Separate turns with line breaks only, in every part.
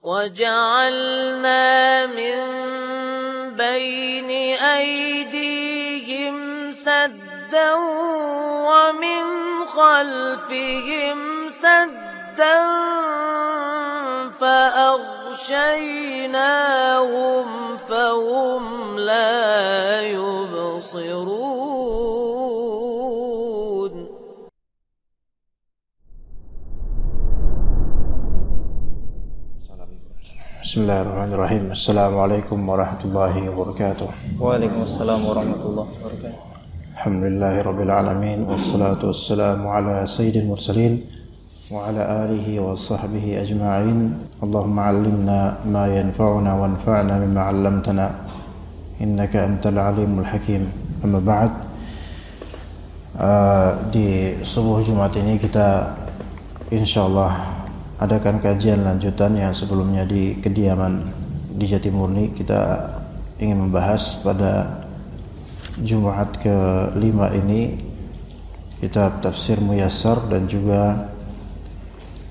وجعلنا من بين أيديهم سدا ومن خلفهم سدا فأغشيناهم فهم لا يبصرون.
Bismillahirrahmanirrahim. Assalamualaikum warahmatullahi wabarakatuh.
Waalaikumsalam warahmatullahi wabarakatuh.
Alhamdulillahirabbil alamin wassalatu wassalamu ala sayyidil mursalin wa ala alihi wa sahbihi ajma'in. Allahumma 'allimna ma yanfa'una wanfa'na bima 'allamtana innaka antal alimul hakim. Amma ba'd. Di subuh Jumat ini kita insyaallah adakan kajian lanjutan yang sebelumnya di kediaman di Jatimurni. Kita ingin membahas pada Jumat ke-5 ini kitab Tafsir Muyassar dan juga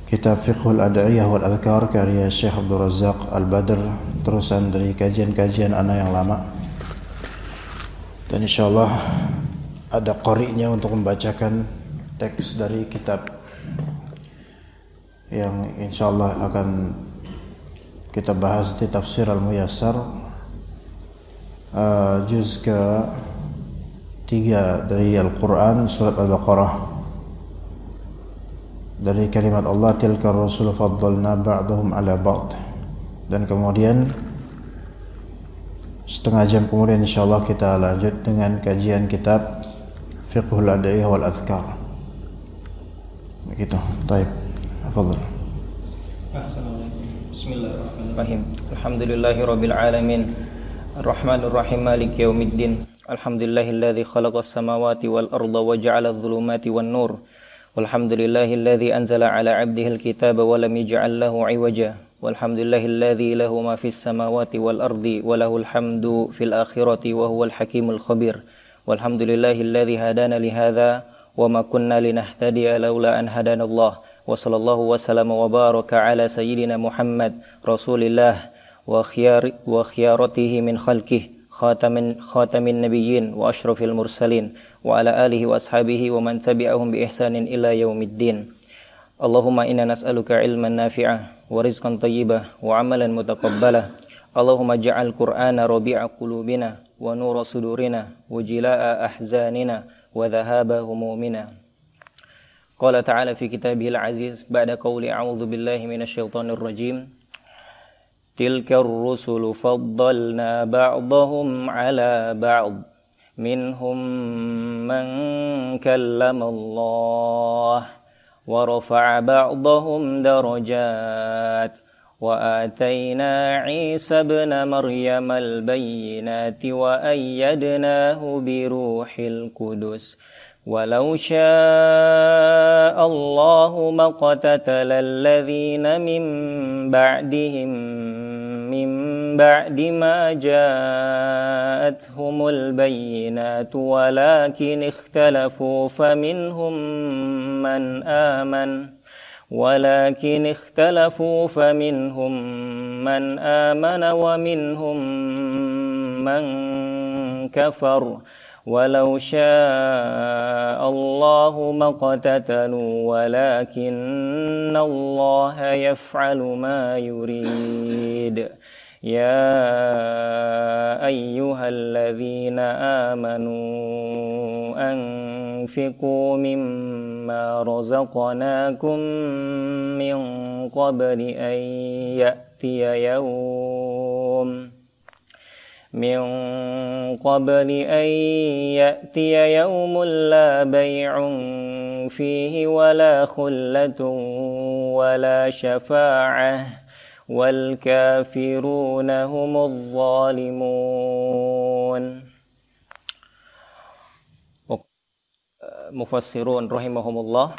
kitab Fiqhul Ad'iyah wal Adhkar karya Syekh Abdul Razzaq Al-Badr, terusan dari kajian-kajian ana yang lama. Dan insyaallah ada qari'nya untuk membacakan teks dari kitab yang insyaallah akan kita bahas di Tafsir Al-Muyassar, juz ke-3 dari Al-Quran, surat Al-Baqarah, dari kalimat Allah, tilka ar-rusul faddalna ba'dahum ala ba'd. Dan kemudian setengah jam kemudian insyaallah kita lanjut dengan kajian kitab Fiqhul Ad'iyah wal Adhkar. Begitu. Baik. Tafadhal.
Bismillahirrahmanirrahim. Alhamdulillahirabbil alamin. Arrahmanir rahim maliki yaumiddin. Alhamdulillahilladzi khalaqas samawati wal arda wa ja'ala adh-dhulumati wan nur. Walhamdulillahilladzi anzala 'ala 'abdihil kitaba wa lam yaj'al lahu 'iwaja. Walhamdulillahilladzi lahu ma fis samawati wal ardi wa lahul hamdu fil akhirati wa huwal hakimul khabir. Walhamdulillahilladzi hadana li hadza wa ma kunna linahtadiya laula an hadanallah. Wa sallallahu wa sallama wa baraka ala sayyidina Muhammad Rasulillah wa khiyaratihi min khalqihi khatamin nabiyyin wa ashrafil mursalin wa ala alihi wa ashabihi wa man tabi'ahum bi ihsanin ila yaumiddin. Allahumma inna nas'aluka ilman nafi'ah wa rizqan thayyibah wa amalan mutaqabbalah. Allahumma ja'al Qur'ana rabi'a qulubina wa nura sudurina wa jilaa ahzanina wa dhahaba humumina. Qala ta'ala fi kitabihil aziz ba'da qawli a'udzu billahi minasyaitonir rajim. Tilkar rusulu faddalna ba'dahum 'ala ba'd. Minhum man kallama Allah wa rafa'a ba'dahum darajat. Wa atayna Isa ibn Maryam al-bayyinati wa ayyadnahu bi ruhil qudus. Walau syaa Allahu maqtatala alladhina min ba'dihim min ba'di ma ja'athumul bayyinatu walakin ikhtalafu faminhum man amana wa minhum man kafar. Walau syaa Allahu maqtatalu walakinna Allaha yaf'alu ma yurid. Ya ayyuhalladzina amanu anfiqu mimma razaqnakum min qabli an ya'tiya yawmun la bay'un fihi wala khullatun wala syafa'ah wal kafiruna humudz zalimun. Mufassirun rahimahumullah,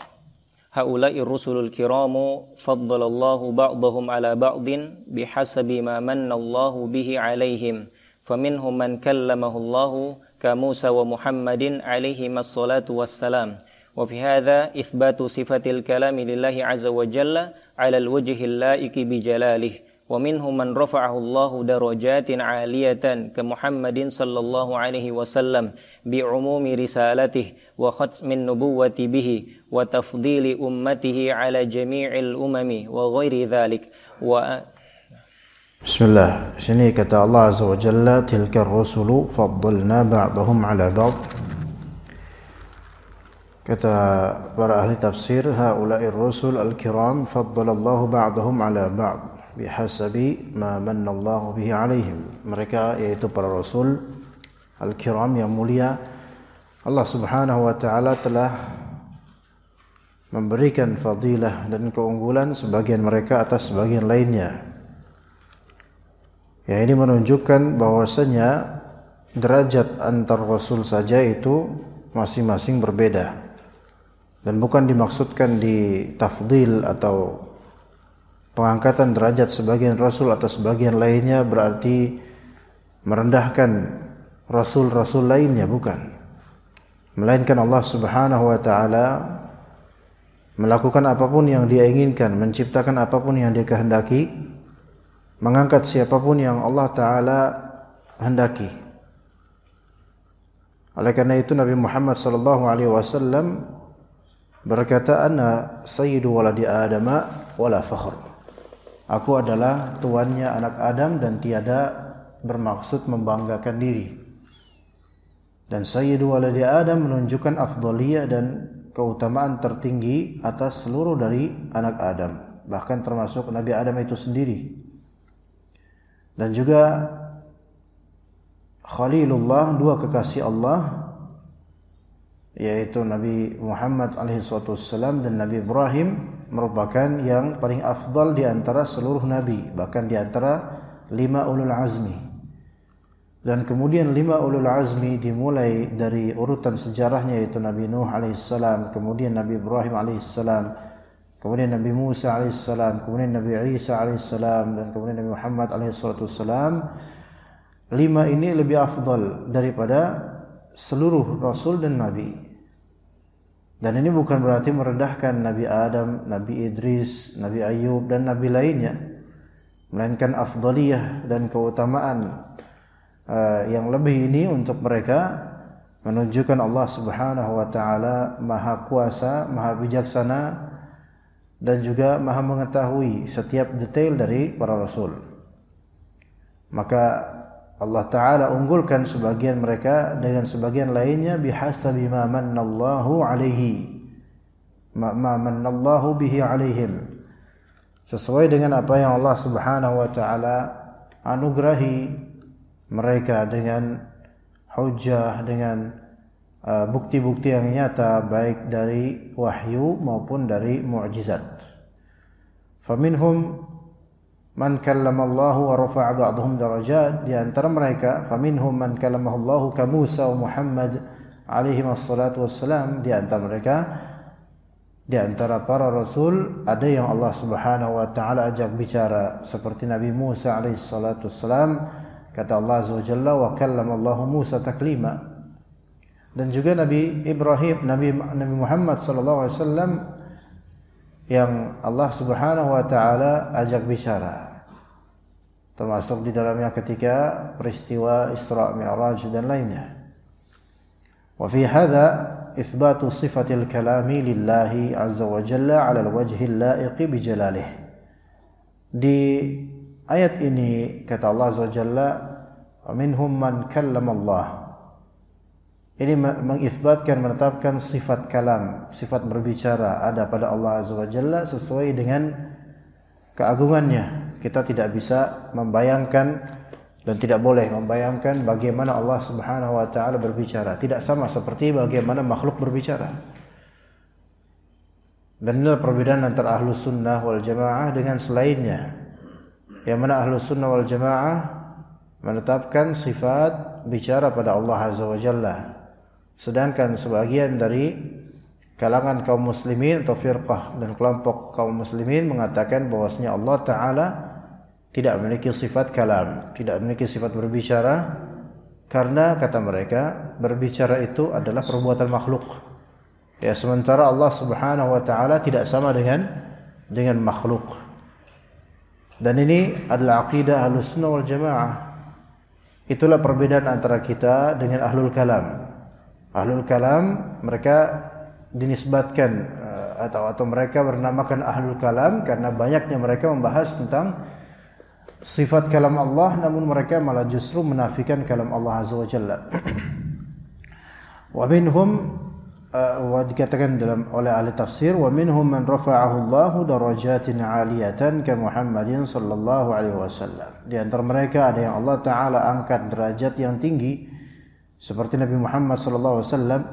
haula'i rusulul kiramu faddalallahu ba'dahum ala ba'din bihasabi ma manna Allahu bihi alaihim. Faminhum man kallamahu Allahu ka Musa wa Muhammadin alaihi massalatu wassalam. Wa fi hadha ithbatu sifatil kalami lillahi azza wa jalla ala alwajhi allaiki bi jalalih ومنهم من رفعه الله درجات عالية كمحمد صلى الله عليه وسلم بعموم رسالته وختم النبوة به وتفضيل أمته على جميع الأمم وغير ذلك.
Bismillah. Sini kata Allah Azza wa Jalla, tilka ar-rusulu faddalna ba'dahum 'ala ba'd. Kata para ahli tafsir, haula'ir rusul al-kiram faddalallahu ba'dahum 'ala ba'd bihasabi ma manna Allah bihi 'alaihim. Mereka yaitu para rasul al-kiram yang mulia, Allah Subhanahu wa taala telah memberikan fadilah dan keunggulan sebagian mereka atas sebagian lainnya. Ya, ini menunjukkan bahwasanya derajat antar rasul saja itu masing-masing berbeda. Dan bukan dimaksudkan di tafdil atau pengangkatan derajat sebagian rasul atas sebagian lainnya berarti merendahkan rasul-rasul lainnya, bukan. Melainkan Allah Subhanahu wa taala melakukan apapun yang Dia inginkan, menciptakan apapun yang Dia kehendaki, mengangkat siapapun yang Allah Ta'ala hendaki. Oleh karena itu Nabi Muhammad SAW berkata, Ana sayyidu waladi adama wala fakhr. Aku adalah tuannya anak Adam dan tiada bermaksud membanggakan diri. Dan sayyidu waladi Adam menunjukkan afdaliyah dan keutamaan tertinggi atas seluruh dari anak Adam, bahkan termasuk Nabi Adam itu sendiri. Dan juga Khalilullah, dua kekasih Allah, yaitu Nabi Muhammad alaihissalam dan Nabi Ibrahim, merupakan yang paling afdal di antara seluruh Nabi, bahkan di antara 5 ulul azmi. Dan kemudian 5 ulul azmi dimulai dari urutan sejarahnya, yaitu Nabi Nuh alaihissalam, kemudian Nabi Ibrahim alaihissalam, kemudian Nabi Musa alaihissalam, kemudian Nabi Isa alaihissalam, dan kemudian Nabi Muhammad alaihissalam. 5 ini lebih afdal daripada seluruh Rasul dan Nabi. Dan ini bukan berarti merendahkan Nabi Adam, Nabi Idris, Nabi Ayub, dan Nabi lainnya, melainkan afdaliyah dan keutamaan yang lebih ini untuk mereka menunjukkan Allah Subhanahu wa taala Maha Kuasa, Maha Bijaksana, dan juga Maha mengetahui setiap detail dari para rasul. Maka Allah Ta'ala unggulkan sebagian mereka dengan sebagian lainnya bihasabi ma mannallahu alaihi, ma mannallahu bihi alaihim, sesuai dengan apa yang Allah Subhanahu wa Ta'ala anugerahi mereka dengan hujjah, dengan bukti-bukti yang nyata, baik dari wahyu maupun dari mu'jizat. Faminhum man kallama Allah wa rafa'a ba'dhum darajat. Di antara mereka, faminhum man kallamahu Allah ka Musa wa Muhammad alaihi wassalatu wassalam. Di antara mereka, di antara para rasul, ada yang Allah Subhanahu wa taala ajak bicara seperti Nabi Musa alaihi salatu wassalam. Kata Allah Azza wa Jalla, wa kallama Allah Musa taklima. Dan juga Nabi Ibrahim, Nabi Muhammad sallallahu alaihi wasallam yang Allah Subhanahu wa taala ajak bicara, termasuk di dalamnya ketika peristiwa Isra Mi'raj dan lainnya. Wa fi hadza itsbatu sifatil kalami lillahi azza wa jalla 'ala al-wajhi al-la'iqi bi jalalih. Di ayat ini kata Allah azza wa jalla, wa minhum man kallama Allah. Ini mengisbatkan, menetapkan sifat kalam, sifat berbicara ada pada Allah Azza wa Jalla sesuai dengan keagungannya. Kita tidak bisa membayangkan dan tidak boleh membayangkan bagaimana Allah Subhanahu wa taala berbicara. Tidak sama seperti bagaimana makhluk berbicara. Dan inilah perbedaan antara Ahlus Sunnah wal Jamaah dengan selainnya. Yang mana Ahlus Sunnah wal Jamaah menetapkan sifat bicara pada Allah Azza wa Jalla. Sedangkan sebagian dari kalangan kaum muslimin atau firqah dan kelompok kaum muslimin mengatakan bahwasanya Allah Ta'ala tidak memiliki sifat kalam, tidak memiliki sifat berbicara, karena kata mereka berbicara itu adalah perbuatan makhluk. Ya, sementara Allah Subhanahu wa taala tidak sama dengan makhluk. Dan ini adalah aqidah Ahlussunnah wal Jamaah. Itulah perbedaan antara kita dengan Ahlul Kalam. Ahlul Kalam mereka dinisbatkan atau mereka bernamakan Ahlul Kalam karena banyaknya mereka membahas tentang sifat kalam Allah, namun mereka malah justru menafikan kalam Allah Azza wa Jalla. Wa minhum wa dikatakan oleh ahli tafsir, wa minhum man rafa'ahu Allahu darajatin 'aliyatan ka Muhammadin sallallahu alaihi wasallam. Di antara mereka ada yang Allah taala angkat derajat yang tinggi seperti Nabi Muhammad sallallahu alaihi wasallam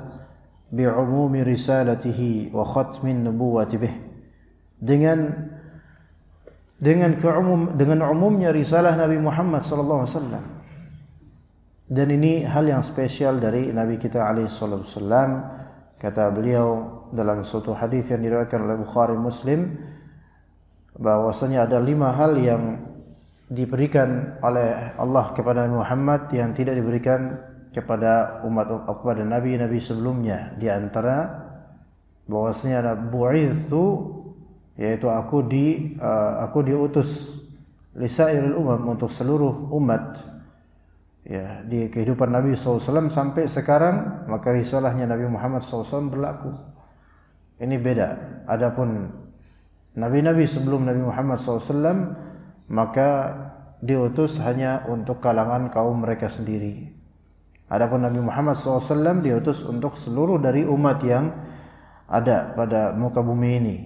bi 'umumi risalatihi wa khatmin nubuwwati bih. Dengan umumnya risalah Nabi Muhammad sallallahu alaihi wasallam. Dan ini hal yang spesial dari Nabi kita alaihi salatu wasallam. Kata beliau dalam suatu hadis yang diriwayatkan oleh Bukhari Muslim bahwasanya ada 5 hal yang diberikan oleh Allah kepada Nabi Muhammad yang tidak diberikan kepada kepada nabi-nabi sebelumnya. Di antara bahwasanya bu'itsu, yaitu aku diutus lisairil umam, untuk seluruh umat. Ya, di kehidupan Nabi SAW sampai sekarang, maka risalahnya Nabi Muhammad SAW berlaku. Ini beda. Adapun nabi-nabi sebelum Nabi Muhammad SAW, maka diutus hanya untuk kalangan kaum mereka sendiri. Adapun Nabi Muhammad SAW diutus untuk seluruh dari umat yang ada pada muka bumi ini.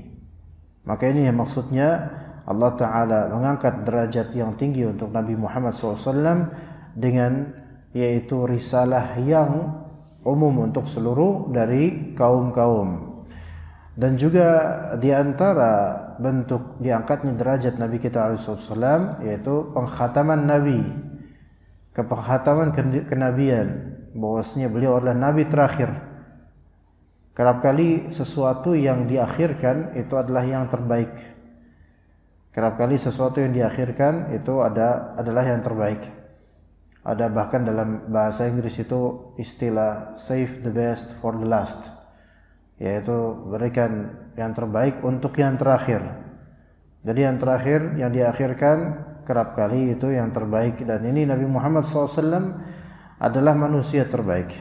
Maka ini yang maksudnya Allah Ta'ala mengangkat derajat yang tinggi untuk Nabi Muhammad SAW dengan yaitu risalah yang umum untuk seluruh dari kaum-kaum. Dan juga di antara bentuk diangkatnya derajat Nabi kita alaihissalam yaitu penghataman Nabi, kepenghataman kenabian, bahwasanya beliau adalah Nabi terakhir. Kerap kali sesuatu yang diakhirkan itu adalah yang terbaik. Kerap kali sesuatu yang diakhirkan itu adalah yang terbaik. Ada bahkan dalam bahasa Inggris itu istilah save the best for the last, yaitu berikan yang terbaik untuk yang terakhir. Jadi yang terakhir, yang diakhirkan kerap kali itu yang terbaik. Dan ini Nabi Muhammad SAW adalah manusia terbaik.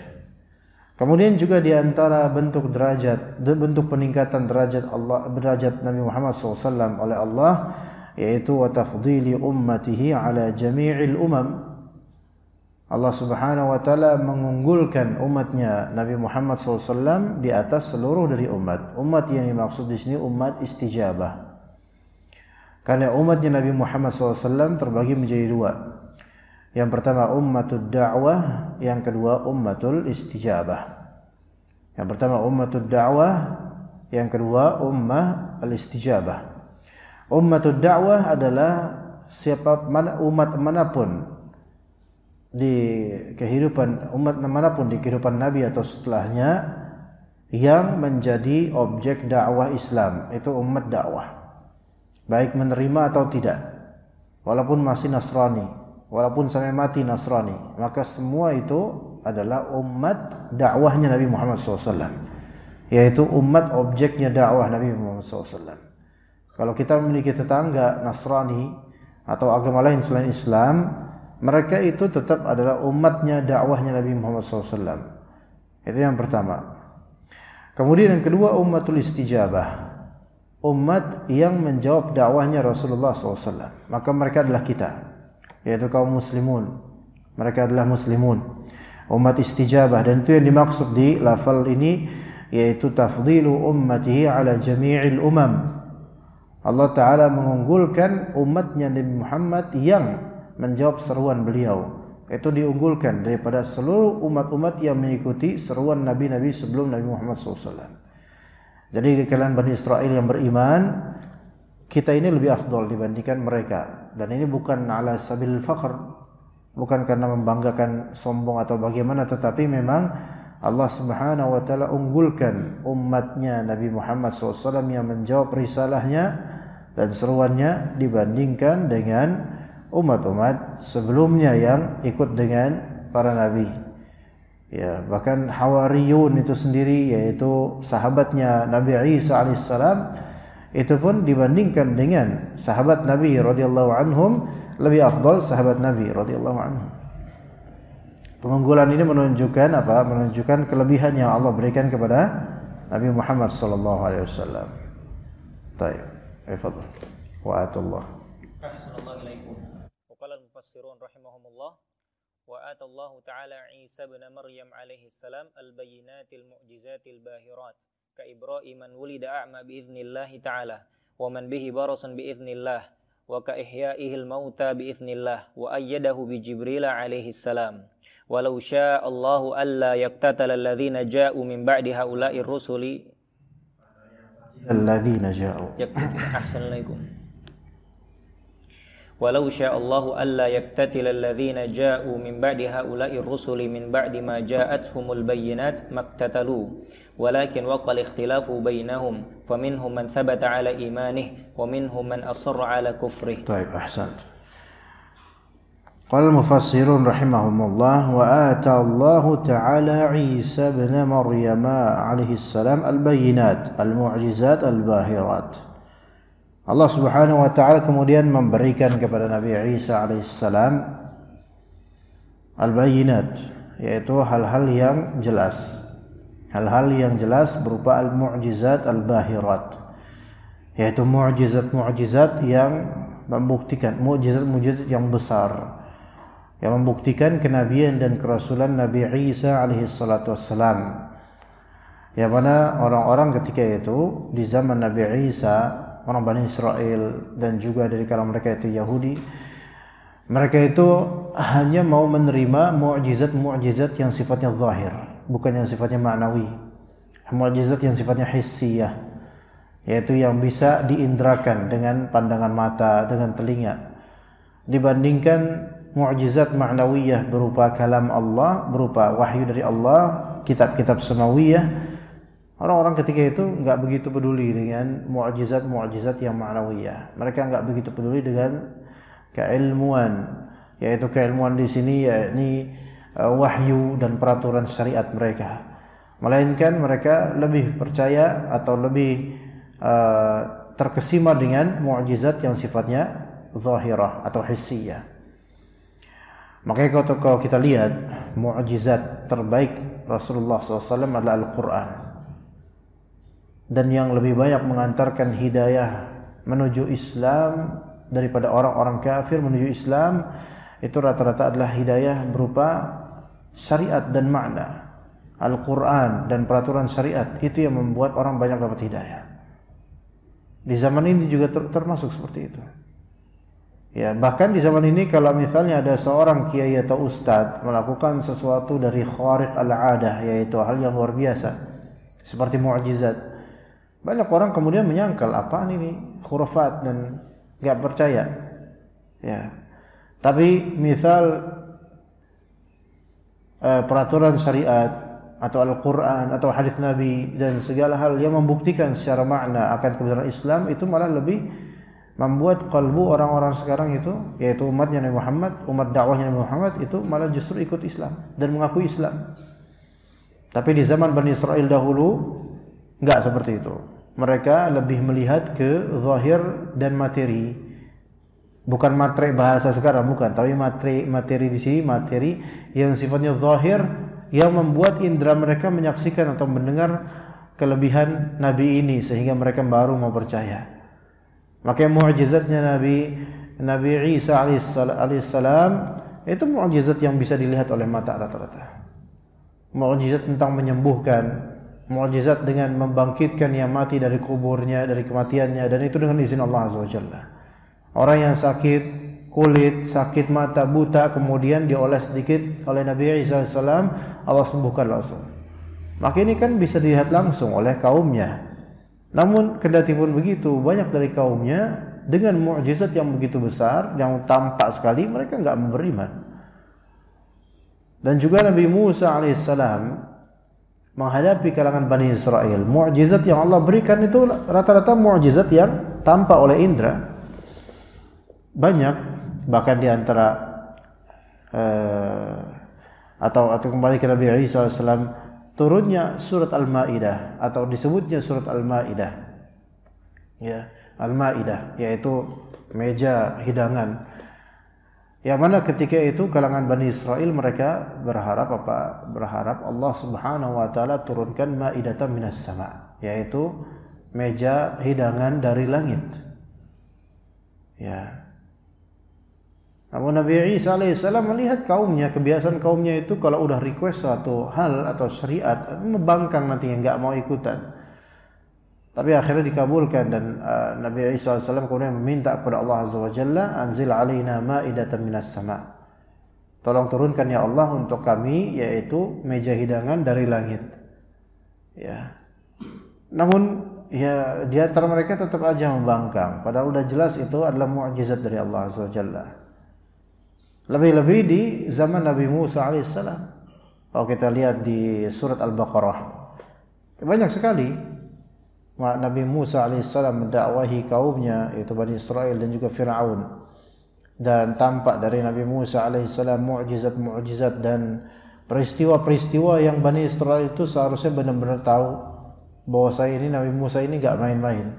Kemudian juga di antara bentuk peningkatan derajat Nabi Muhammad SAW oleh Allah, yaitu wa tafdhili ummatihi ala jami'il umam. Allah Subhanahu wa taala mengunggulkan umatnya Nabi Muhammad SAW di atas seluruh dari umat. Umat yang dimaksud di sini umat istijabah. Karena umatnya Nabi Muhammad SAW terbagi menjadi 2. Yang pertama ummatud da'wah, yang kedua ummatul istijabah. Yang pertama ummatud da'wah, yang kedua ummah al-istijabah. Ummatud da'wah adalah umat manapun di kehidupan Nabi atau setelahnya yang menjadi objek dakwah Islam, itu umat dakwah, baik menerima atau tidak, walaupun masih Nasrani, walaupun sampai mati Nasrani, maka semua itu adalah umat dakwahnya Nabi Muhammad SAW, yaitu umat objeknya dakwah Nabi Muhammad SAW. Kalau kita memiliki tetangga Nasrani atau agama lain selain Islam, mereka itu tetap adalah umatnya dakwahnya Nabi Muhammad SAW. Itu yang pertama. Kemudian yang kedua ummatul istijabah, umat yang menjawab dakwahnya Rasulullah SAW. Maka mereka adalah kita, yaitu kaum muslimun. Mereka adalah muslimun, umat istijabah. Dan itu yang dimaksud di lafal ini, yaitu tafdilu ummatihi ala jami'il umam. Allah Ta'ala mengunggulkan umatnya Nabi Muhammad yang menjawab seruan beliau, itu diunggulkan daripada seluruh umat-umat yang mengikuti seruan nabi-nabi sebelum Nabi Muhammad SAW. Jadi di kalangan Bani Israel yang beriman, kita ini lebih afdal dibandingkan mereka. Dan ini bukan ala sabil fakhr, bukan karena membanggakan, sombong atau bagaimana, tetapi memang Allah Subhanahu wa taala unggulkan umatnya Nabi Muhammad SAW yang menjawab risalahnya dan seruannya dibandingkan dengan umat-umat sebelumnya yang ikut dengan para nabi. Ya, bahkan Hawariyun itu sendiri, yaitu sahabatnya Nabi Isa alaihissalam, itu pun dibandingkan dengan sahabat Nabi radhiyallahu anhum lebih afdal sahabat Nabi radhiyallahu anhum. Pengunggulan ini menunjukkan apa? Menunjukkan kelebihan yang Allah berikan kepada Nabi Muhammad sallallahu alaihi wasallam. Baik, tafadhal. Wa atullah.
Assalamualaikum alaikum. Wa qala al-mufassirun rahimahumullah wa atallahu ta'ala Isa ibn Maryam alaihi salam al-bayyinatil mu'jizatil bahirat ka Ibrahim man wulida a'ma bi idznillah ta'ala wa man bihi barasan bi idznillah wa ka ihya'ihil mauta bi idznillah wa ayyadahu bi Jibril alaihi salam. Walau syaa Allahu alla yaqtatala alladhina ja'u min ba'di haula'ir rusuli
alladhina ja'u.
Ahsanalaikum. Walau syaa Allahu alla yaqtatala alladhina ja'u min ba'di haula'ir rusuli min ba'di ma ja'atuhumul bayyinat maqtatalu walakin waqal ikhtilafu bainahum faminhum man thabata 'ala imanihi wa minhum man asarra 'ala kufrihi.
Baik, ahsant. Qala al-mufassirun rahimahumullah wa ata Allah ta'ala Isa ibn Maryam alaihi salam al-bayyinat al-mu'jizat al-bahirat. Allah Subhanahu wa taala kemudian memberikan kepada Nabi Isa alaihi salam al-bayyinat, yaitu hal-hal yang jelas. Hal-hal yang jelas berupa al-mu'jizat al-bahirat, yaitu mu'jizat-mu'jizat yang membuktikan, mu'jizat-mu'jizat yang besar yang membuktikan kenabian dan kerasulan Nabi Isa alaihi salatu wassalam. Yang mana orang-orang ketika itu di zaman Nabi Isa, orang Bani Israel dan juga dari kalangan mereka itu Yahudi, mereka itu hanya mau menerima mu'jizat-mu'jizat yang sifatnya zahir, bukan yang sifatnya ma'nawi. Mu'jizat yang sifatnya hissiyah, yaitu yang bisa diindrakan dengan pandangan mata, dengan telinga, dibandingkan mu'jizat ma'nawiyah berupa kalam Allah, berupa wahyu dari Allah, kitab-kitab samawiyah. Orang-orang ketika itu enggak begitu peduli dengan mu'jizat-mu'jizat yang ma'nawiyah. Mereka enggak begitu peduli dengan keilmuan, yaitu keilmuan di sini yakni wahyu dan peraturan syariat mereka. Melainkan mereka lebih percaya atau lebih terkesima dengan mu'jizat yang sifatnya zahirah atau hissiyah. Makanya kalau kita lihat mu'jizat terbaik Rasulullah SAW adalah Al-Quran, dan yang lebih banyak mengantarkan hidayah menuju Islam daripada orang-orang kafir menuju Islam itu rata-rata adalah hidayah berupa syariat dan makna. Al-Quran dan peraturan syariat itu yang membuat orang banyak dapat hidayah. Di zaman ini juga termasuk seperti itu. Ya, bahkan di zaman ini kalau misalnya ada seorang kiai atau ustadz melakukan sesuatu dari khariq al-'adah, yaitu hal yang luar biasa seperti mu'jizat, banyak orang kemudian menyangkal apaan ini, khurafat, dan enggak percaya. Ya. Tapi misal peraturan syariat atau Al-Quran atau hadis Nabi dan segala hal yang membuktikan secara makna akan kebenaran Islam, itu malah lebih membuat kalbu orang-orang sekarang itu, yaitu umatnya Nabi Muhammad, umat dakwahnya Nabi Muhammad, itu malah justru ikut Islam dan mengakui Islam. Tapi di zaman Bani Israel dahulu enggak seperti itu. Mereka lebih melihat ke zahir dan materi, bukan materi bahasa sekarang, bukan, tapi materi di sini materi yang sifatnya zahir, yang membuat indera mereka menyaksikan atau mendengar kelebihan Nabi ini sehingga mereka baru mau percaya. Makanya mu'jizatnya Nabi Isa alaihissalam itu mu'jizat yang bisa dilihat oleh mata rata-rata. Mu'jizat tentang menyembuhkan, mu'jizat dengan membangkitkan yang mati dari kuburnya, dari kematiannya, dan itu dengan izin Allah Azza wa Jalla. Orang yang sakit kulit, sakit mata, buta, kemudian dioles sedikit oleh Nabi Isa alaihissalam, Allah sembuhkan langsung. Maka ini kan bisa dilihat langsung oleh kaumnya. Namun kendati pun begitu, banyak dari kaumnya dengan mukjizat yang begitu besar, yang tampak sekali, mereka enggak beriman. Dan juga Nabi Musa alaihissalam menghadapi kalangan Bani Israel, mukjizat yang Allah berikan itu rata-rata mukjizat yang tampak oleh indera. Banyak, bahkan di antara atau kembali ke Nabi Isa alaihissalam, turunnya surat Al-Maidah atau disebutnya surat Al-Maidah ya, Al-Maidah, yaitu meja hidangan. Yang mana ketika itu kalangan Bani Israel mereka berharap Allah Subhanahu wa taala turunkan maidatan minas sama, yaitu meja hidangan dari langit. Ya. Namun Nabi Isa alaihissalam melihat kaumnya, kebiasaan kaumnya itu kalau udah request suatu hal atau syariat membangkang nantinya, enggak mau ikutan. Tapi akhirnya dikabulkan dan Nabi Isa AS kemudian meminta kepada Allah Azza wa Jalla, anzil alaina ma'idatan minas sama. Tolong turunkan ya Allah untuk kami, yaitu meja hidangan dari langit. Ya. Namun ya di antara mereka tetap aja membangkang, padahal udah jelas itu adalah mukjizat dari Allah Azza wa Jalla. Lebih-lebih di zaman Nabi Musa alaihissalam. Kalau kita lihat di surat Al-Baqarah, banyak sekali Nabi Musa alaihissalam mendakwahi kaumnya, yaitu Bani Israel dan juga Fir'aun, dan tampak dari Nabi Musa alaihissalam mukjizat-mukjizat dan peristiwa-peristiwa yang Bani Israel itu seharusnya benar-benar tahu bahwa ini Nabi Musa ini gak main-main.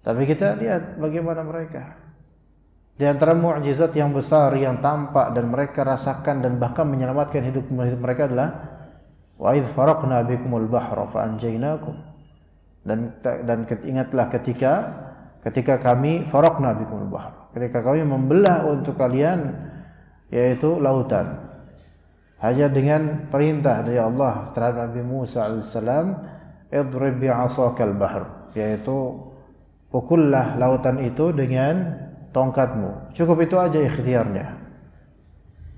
Tapi kita lihat bagaimana mereka. Di antara mukjizat yang besar yang tampak dan mereka rasakan dan bahkan menyelamatkan hidup mereka adalah wa idz faraqna bikumul bahra fa anjaynakum. Dan ingatlah ketika kami faraqna bikumul bahr, ketika kami membelah untuk kalian yaitu lautan, hanya dengan perintah dari Allah terhadap Nabi Musa alaihissalam, idrib bi'asakal bahr, yaitu pukullah lautan itu dengan tongkatmu. Cukup itu aja ikhtiarnya.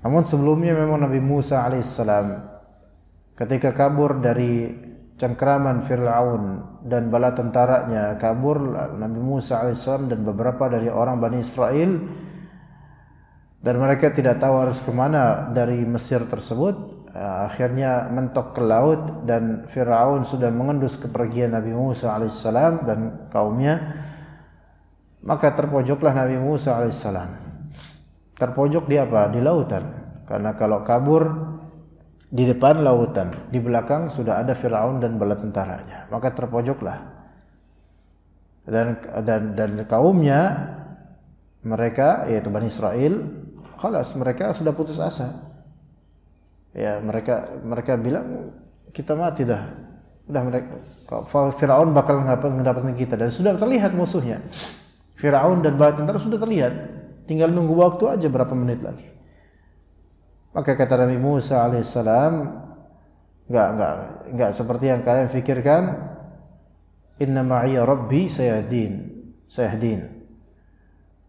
Namun sebelumnya memang Nabi Musa alaihissalam ketika kabur dari cengkraman Fir'aun dan bala tentaranya, kabur Nabi Musa alaihissalam dan beberapa dari orang Bani Israel, dan mereka tidak tahu harus kemana dari Mesir tersebut. Akhirnya mentok ke laut dan Fir'aun sudah mengendus kepergian Nabi Musa alaihissalam dan kaumnya. Maka terpojoklah Nabi Musa alaihissalam. Terpojok di apa? Di lautan. Karena kalau kabur di depan lautan, di belakang sudah ada Fir'aun dan bala tentaranya, maka terpojoklah. Dan kaumnya, mereka yaitu Bani Israel, khalas, mereka sudah putus asa. Ya, mereka bilang kita mati dah. Udah mereka, Fir'aun bakal mendapatkan kita, dan sudah terlihat musuhnya. Fir'aun dan bala tentara sudah terlihat, tinggal nunggu waktu aja berapa menit lagi. Maka kata Nabi Musa alaihissalam, enggak seperti yang kalian fikirkan. Inna ma'iya Rabbi sayahdin.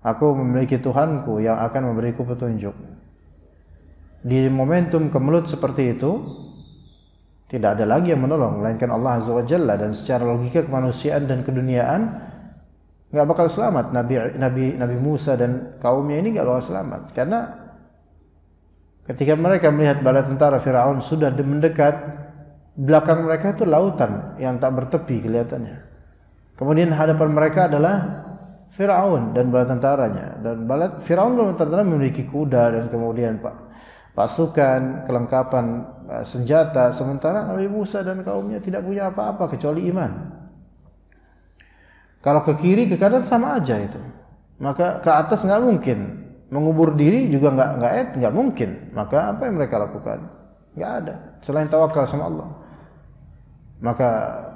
Aku memiliki Tuhanku yang akan memberiku petunjuk. Di momentum kemelut seperti itu, tidak ada lagi yang menolong melainkan Allah Azza wa Jalla, dan secara logika kemanusiaan dan keduniaan enggak bakal selamat. Nabi Musa dan kaumnya ini enggak bakal selamat, karena ketika mereka melihat bala tentara Fir'aun sudah mendekat, belakang mereka itu lautan yang tak bertepi kelihatannya. Kemudian hadapan mereka adalah Fir'aun dan bala tentaranya. Dan Fir'aun dan bala tentara memiliki kuda dan kemudian pasukan, kelengkapan senjata, sementara Nabi Musa dan kaumnya tidak punya apa-apa kecuali iman. Kalau ke kiri ke kanan sama aja itu, maka ke atas nggak mungkin. Mengubur diri juga nggak mungkin. Maka apa yang mereka lakukan? Nggak ada selain tawakal sama Allah. Maka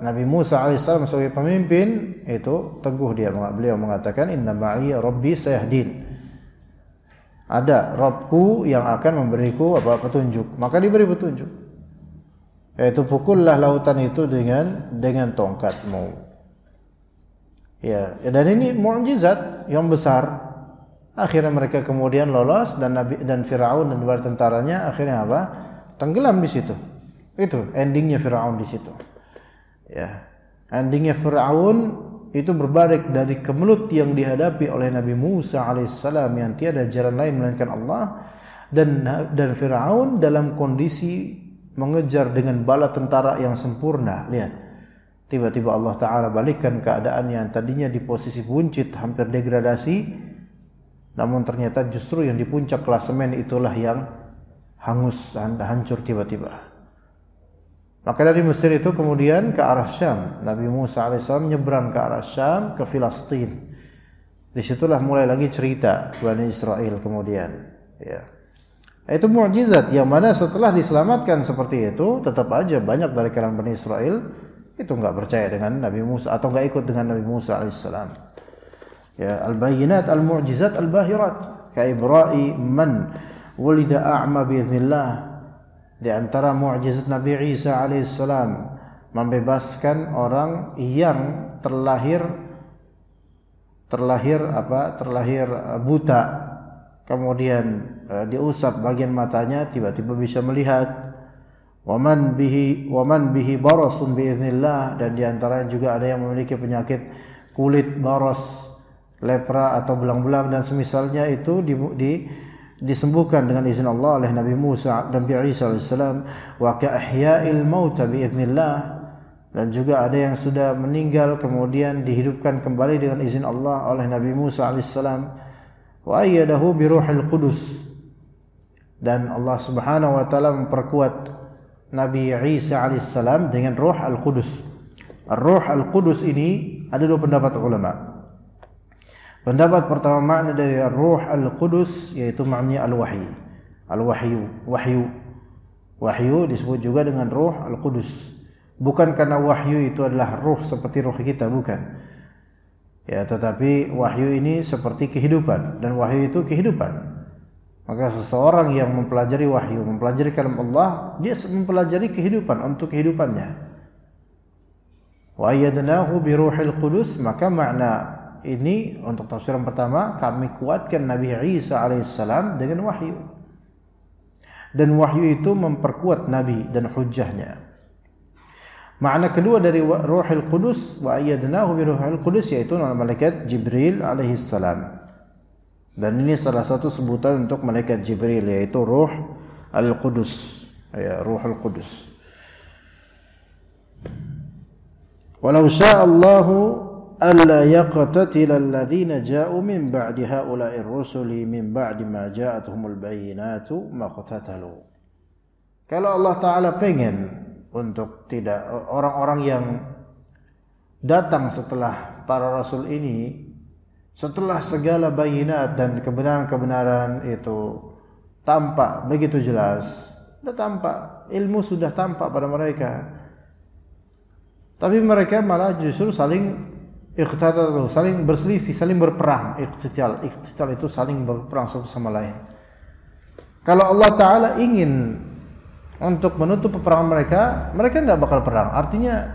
Nabi Musa alaihissalam sebagai pemimpin itu teguh beliau mengatakan inna ma'i Rabbi sayahdin. Ada Rabbku yang akan memberiku petunjuk. Maka diberi petunjuk. Yaitu pukullah lautan itu dengan tongkatmu. Ya, dan ini mukjizat yang besar. Akhirnya mereka kemudian lolos dan Fir'aun dan bala tentaranya akhirnya apa? Tenggelam di situ. Itu endingnya Fir'aun di situ. Ya. Endingnya Fir'aun itu berbalik dari kemelut yang dihadapi oleh Nabi Musa alaihissalam yang tiada jalan lain melainkan Allah, dan Fir'aun dalam kondisi mengejar dengan bala tentara yang sempurna. Lihat. Tiba-tiba Allah Ta'ala balikkan keadaan yang tadinya di posisi buncit hampir degradasi. Namun ternyata justru yang di puncak klasemen itulah yang hangus, hancur tiba-tiba. Maka dari Mesir itu kemudian ke arah Syam. Nabi Musa alaihissalam nyebrang ke arah Syam, ke Filistin. Disitulah mulai lagi cerita Bani Israel kemudian. Ya. Itu mukjizat yang mana setelah diselamatkan seperti itu, tetap aja banyak dari kalangan Bani Israel itu enggak percaya dengan Nabi Musa atau enggak ikut dengan Nabi Musa alaihissalam. Ya, al-bayyinat al-mu'jizat al-bahirat ka ibra'i man wulida a'ma biiznillah. Di antara mukjizat Nabi Isa alaihissalam membebaskan orang yang terlahir buta, kemudian diusap bagian matanya tiba-tiba bisa melihat. Waman bihi barasun biiznillah, dan di antaranya juga ada yang memiliki penyakit kulit baros, lepra atau belang-belang dan semisalnya itu disembuhkan dengan izin Allah oleh Nabi Musa dan Nabi Isa alaihissalam. Wa ka ihya'il mauta biiznillah, dan juga ada yang sudah meninggal kemudian dihidupkan kembali dengan izin Allah oleh Nabi Musa alaihissalam. Wa ayyadahu bi ruhil qudus, dan Allah Subhanahu wa taala memperkuat Nabi Isa alaihissalam dengan Ruh Al-Qudus. Ruh Al-Qudus ini ada dua pendapat ulama. Pendapat pertama, makna dari Ruh Al-Qudus yaitu maknanya al-wahyi. Wahyu disebut juga dengan Ruh Al-Qudus. Bukan karena wahyu itu adalah ruh seperti ruh kita, bukan. Ya, tetapi wahyu ini seperti kehidupan, dan wahyu itu kehidupan. Maka seseorang yang mempelajari wahyu, mempelajari kalam Allah, dia mempelajari kehidupan untuk kehidupannya. Wa ayyadnahu bi Ruhil Qudus, maka makna ini untuk tafsiran pertama, kami kuatkan Nabi Isa alaihissalam dengan wahyu. Dan wahyu itu memperkuat Nabi dan hujjahnya. Makna kedua dari Ruhul Qudus, wa ayyadnahu bi Ruhil Qudus, yaitu malaikat Jibril alaihissalam. Dan ini salah satu sebutan untuk malaikat Jibril, yaitu Ruh Al-Qudus. Ya, Ruhul Qudus. Walau syaa Allahu alla yaqtatila alladhina ja'u min ba'di haula'ir rusuli min ba'di ma ja'atuhumul bayyinatu maqtatalu. Kalau Allah taala pengen untuk tidak orang-orang yang datang setelah para rasul ini, setelah segala bayinat dan kebenaran-kebenaran itu tampak begitu jelas, sudah tampak, ilmu sudah tampak pada mereka, tapi mereka malah justru saling iqtatalu, saling berselisih, saling berperang. Iqtital itu saling berperang satu sama lain. Kalau Allah Ta'ala ingin untuk menutup peperangan mereka, mereka enggak bakal perang. Artinya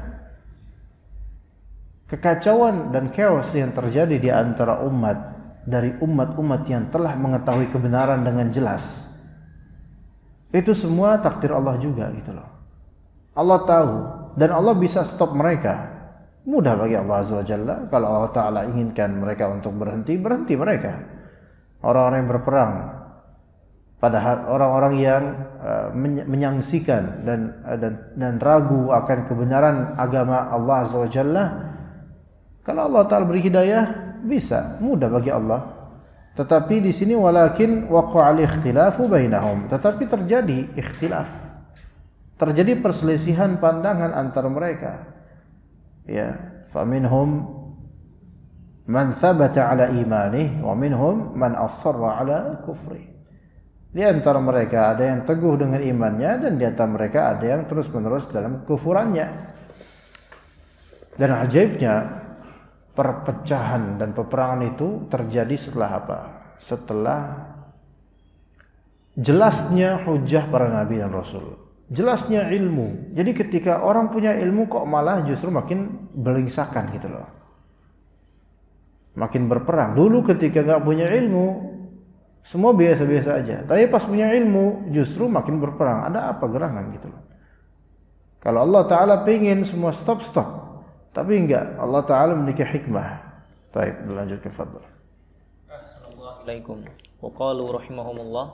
kekacauan dan chaos yang terjadi di antara umat, dari umat-umat yang telah mengetahui kebenaran dengan jelas, itu semua takdir Allah juga gitu loh. Allah tahu, dan Allah bisa stop mereka. Mudah bagi Allah Azza wa Jalla. Kalau Allah Ta'ala inginkan mereka untuk berhenti, berhenti mereka. Orang-orang yang berperang, padahal orang-orang yang menyangsikan dan ragu akan kebenaran agama Allah Azza wa Jalla, kalau Allah Ta'ala beri hidayah, bisa, mudah bagi Allah. Tetapi di sini walakin waqa'al ikhtilafu bainahum, tetapi terjadi ikhtilaf, terjadi perselisihan pandangan antara mereka. Ya, faminhum man thabata ala imanih wa minhum man asarra ala kufri. Di antara mereka ada yang teguh dengan imannya, dan di antara mereka ada yang terus-menerus dalam kekufurannya. Dan ajaibnya, perpecahan dan peperangan itu terjadi setelah apa? Setelah jelasnya hujjah para nabi dan rasul, jelasnya ilmu. Jadi ketika orang punya ilmu kok malah justru makin belingsakan gitu loh, makin berperang. Dulu ketika gak punya ilmu semua biasa-biasa aja, tapi pas punya ilmu justru makin berperang. Ada apa gerangan gitu loh. Kalau Allah Ta'ala pengen semua stop, tapi enggak, Allah Ta'ala memiliki hikmah. Baik, lanjutkan, fadhal.
Assalamualaikum. Wa qalu rahimahumullah,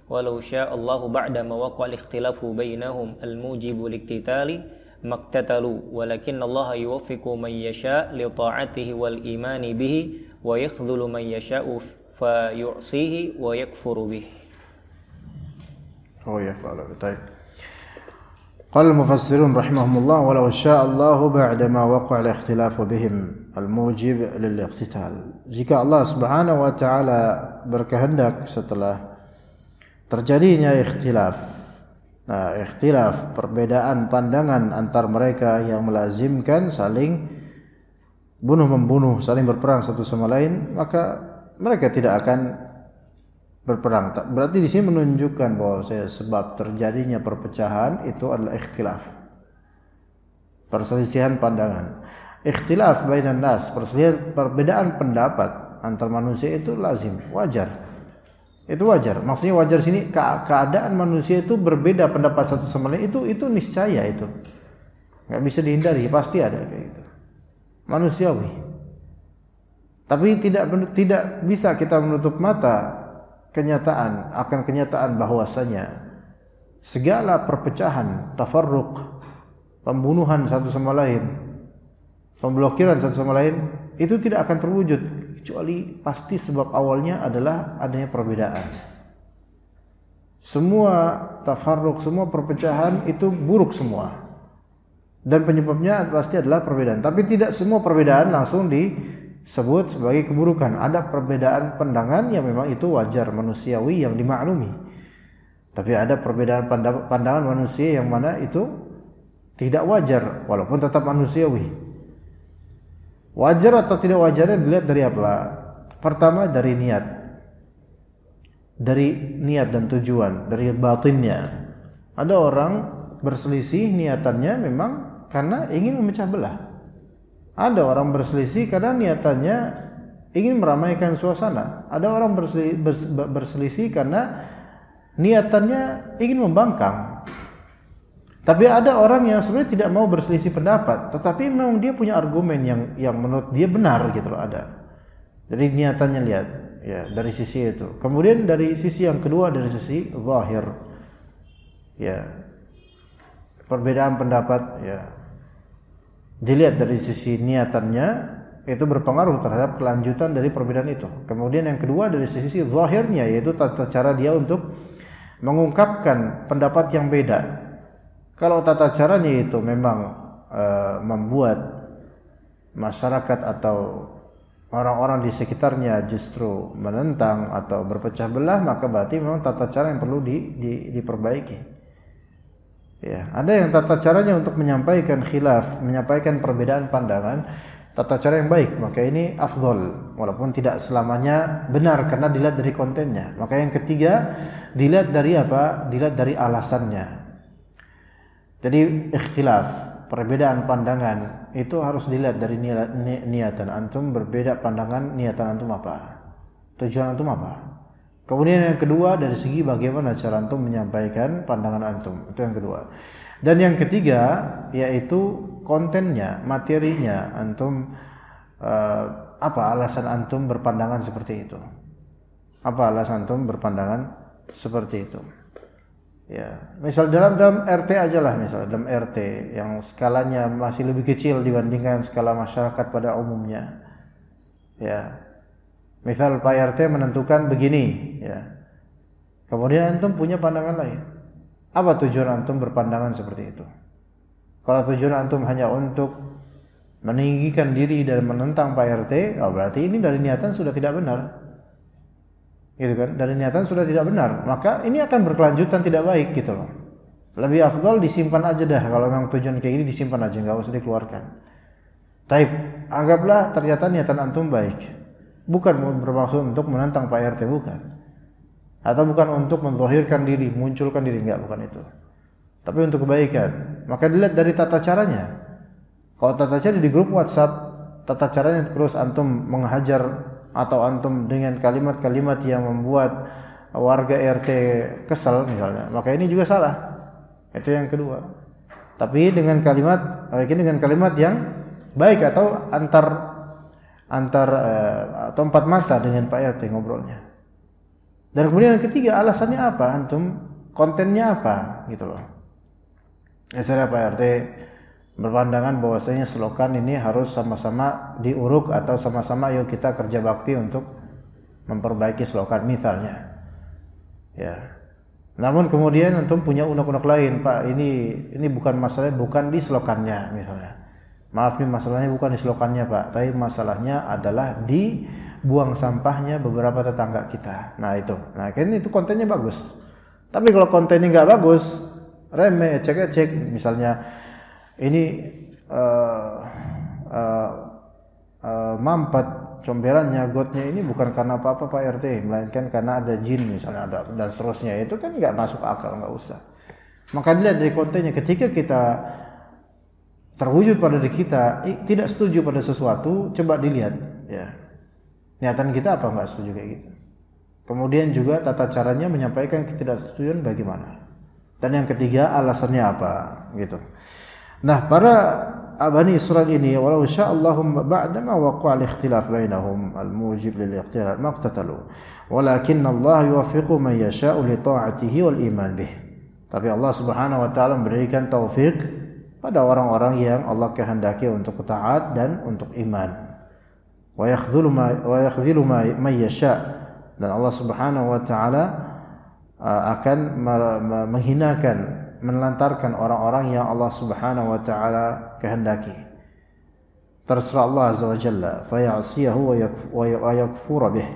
walau syaa Allahu ba'da ma waqa'a al-ikhtilafu bainahum al-mujibu liqtitali maqtatalu, walakin Allah yuwaffiqu man yasha' li ta'atihi wal imani bihi wa yakhdhulu man yasha'u fa yu'sihi wa yakfuru bihi.
Oh ya, fa'ala. Baik. Qala al-mufassirun rahimahumullah walau syaa Allah ba'da ma waqa'a al-ikhtilaf bihim al-mujib lil-iqtital. Jika Allah Subhanahu wa taala berkehendak setelah terjadinya ikhtilaf. Nah, ikhtilaf, perbedaan pandangan antar mereka yang melazimkan saling bunuh-membunuh, saling berperang satu sama lain, maka mereka tidak akan berperang. Berarti di sini menunjukkan bahwa sebab terjadinya perpecahan itu adalah ikhtilaf, perselisihan pandangan. Ikhtilaf bainan nas, perselisihan, perbedaan pendapat antar manusia itu lazim, wajar. Itu wajar. Maksudnya wajar sini keadaan manusia itu berbeda pendapat satu sama lain itu niscaya itu. Enggak bisa dihindari, pasti ada kayak gitu. Manusiawi. Tapi tidak bisa kita menutup mata akan kenyataan bahwasanya segala perpecahan, tafarruq, pembunuhan satu sama lain, pemblokiran satu sama lain itu tidak akan terwujud kecuali pasti sebab awalnya adalah adanya perbedaan. Semua tafarruq, semua perpecahan itu buruk semua. Dan penyebabnya pasti adalah perbedaan. Tapi tidak semua perbedaan langsung disebut sebagai keburukan. Ada perbedaan pandangan yang memang itu wajar, manusiawi, yang dimaklumi. Tapi ada perbedaan pandangan manusia yang mana itu tidak wajar, walaupun tetap manusiawi. Wajar atau tidak wajarnya dilihat dari apa? Pertama dari niat. Dari niat dan tujuan, dari batinnya. Ada orang berselisih niatannya memang karena ingin memecah belah. Ada orang berselisih karena niatannya ingin meramaikan suasana. Ada orang berselisih karena niatannya ingin membangkang. Tapi ada orang yang sebenarnya tidak mau berselisih pendapat, tetapi memang dia punya argumen yang menurut dia benar gitu loh, ada. Jadi niatannya lihat ya dari sisi itu. Kemudian dari sisi yang kedua, dari sisi zahir. Ya. Perbedaan pendapat ya. Dilihat dari sisi niatannya, itu berpengaruh terhadap kelanjutan dari perbedaan itu. Kemudian yang kedua dari sisi zahirnya, yaitu tata cara dia untuk mengungkapkan pendapat yang beda. Kalau tata caranya itu memang membuat masyarakat atau orang-orang di sekitarnya justru menentang atau berpecah belah, maka berarti memang tata cara yang perlu diperbaiki. Ya, ada yang tata caranya untuk menyampaikan khilaf, menyampaikan perbedaan pandangan, tata cara yang baik, maka ini afdol, walaupun tidak selamanya benar karena dilihat dari kontennya. Maka yang ketiga, dilihat dari apa? Dilihat dari alasannya. Jadi ikhtilaf, perbedaan pandangan itu harus dilihat dari niatan antum, berbeda pandangan, niatan antum apa? Tujuan antum apa? Kemudian yang kedua dari segi bagaimana cara antum menyampaikan pandangan antum, itu yang kedua. Dan yang ketiga yaitu kontennya, materinya, antum apa alasan antum berpandangan seperti itu? Apa alasan antum berpandangan seperti itu? Ya, misal dalam RT aja lah, misal dalam RT yang skalanya masih lebih kecil dibandingkan skala masyarakat pada umumnya. Ya. Misal Pak RT menentukan begini, ya. Kemudian antum punya pandangan lain. Apa tujuan antum berpandangan seperti itu? Kalau tujuan antum hanya untuk meninggikan diri dan menentang Pak RT, berarti ini dari niatan sudah tidak benar. Gitu kan? Dari niatan sudah tidak benar, maka ini akan berkelanjutan tidak baik gitu loh. Lebih afdal disimpan aja dah, kalau memang tujuan kayak ini disimpan aja, enggak usah dikeluarkan. Taib, anggaplah ternyata niatan antum baik. Bukan bermaksud untuk menentang Pak RT, bukan. Atau bukan untuk menzahirkan diri, munculkan diri, enggak, bukan itu. Tapi untuk kebaikan. Maka dilihat dari tata caranya. Kalau tata cara di grup WhatsApp, tata caranya terus antum menghajar atau antum dengan kalimat-kalimat yang membuat warga RT kesal misalnya, maka ini juga salah. Itu yang kedua. Tapi dengan kalimat yang baik atau antar atau empat mata dengan Pak RT ngobrolnya. Dan kemudian yang ketiga, alasannya apa? Antum kontennya apa? Gitu loh. Misalnya Pak RT berpandangan bahwasanya selokan ini harus sama-sama diuruk atau sama-sama yuk kita kerja bakti untuk memperbaiki selokan misalnya. Ya. Namun kemudian antum punya unek-unek lain, Pak, ini bukan masalahnya, bukan di selokannya misalnya. Maaf nih, masalahnya bukan di selokannya, Pak, tapi masalahnya adalah di buang sampahnya beberapa tetangga kita. Nah itu, kan itu kontennya bagus. Tapi kalau kontennya nggak bagus, remeh, ecek-ecek, misalnya ini mampet comberannya, gotnya ini bukan karena apa-apa Pak RT, melainkan karena ada jin misalnya, ada dan seterusnya, itu kan nggak masuk akal, nggak usah. Maka dilihat dari kontennya. Ketika kita terwujud pada diri kita tidak setuju pada sesuatu, coba dilihat ya niatan kita apa, nggak setuju kayak gitu. Kemudian juga tata caranya menyampaikan ketidaksetujuan bagaimana, dan yang ketiga alasannya apa gitu. Nah, para Bani Israil ini, walau sya'allahum ba'dama waqa'a al-ikhtilaf bainahum al-mujib lil-ikhtilaf maqtatalu walakinna Allah yuwaffiqu man yasha'u li ta'atihi wal iman bih. Tapi Allah Subhanahu wa taala memberikan taufik pada orang-orang yang Allah kehendaki untuk taat dan untuk iman. Wa yakhdhilu man yasha', dan Allah Subhanahu wa taala akan menghinakan, menelantarkan orang-orang yang Allah Subhanahu wa taala kehendaki. Terserah Allah Azza wa Jalla, fayasiyahu wa yakfura bih,